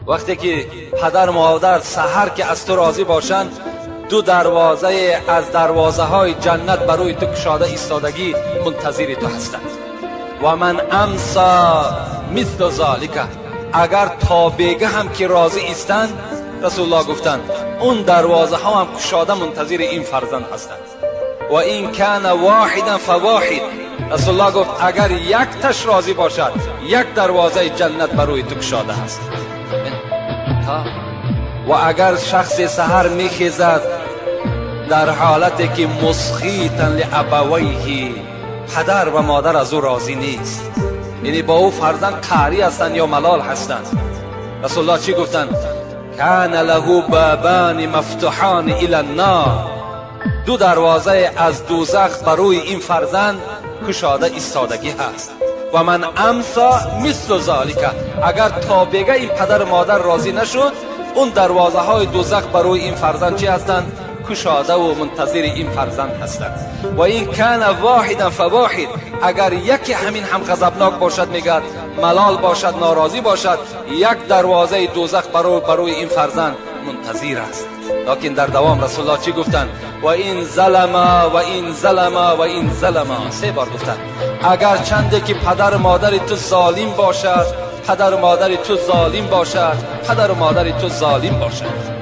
وقتی که پدر مادر سحر که از تو راضی باشند، دو دروازه از دروازه های جنت برای تو گشاده ایستادگی منتظر تو هستند. و من امسا مثل ذالک، اگر تا بیگه هم که راضی ایستند، رسول الله گفتند اون دروازه ها هم گشاده منتظر این فرزند هستند. و این کان واحدا فواحد، رسول الله گفت اگر یک تش راضی باشد، یک دروازه جنت برای تو گشاده هست. و اگر شخص سحر میخیزد در حالتی که مسخیتا لابویه، پدر و مادر از او راضی نیست، یعنی با او فرزند قهری هستند یا ملال هستند، رسول الله چی گفتند؟ کان له بابان مفتوحان الی النار، دو دروازه از دوزخ برای این فرزند گشاده ایستادگی هست. و من امسا مثل ذالک، اگر تا بگه این پدر مادر راضی نشد، اون دروازه های دوزخ برای این فرزند چی هستند؟ گشاده و منتظر این فرزند هستند. و این کان واحدا فواحد، اگر یکی همین هم غضبناک باشد، میگه ملال باشد، ناراضی باشد، یک دروازه دوزخ برای این فرزند منتظر است. لیکن در دوام رسول الله چی گفتند؟ و این ظلم و این ظلم و این ظلم، 3 بار گفتند اگر چنده که پدر مادر تو ظالم باشد، پدر مادر تو ظالم باشد، پدر مادر تو ظالم باشد.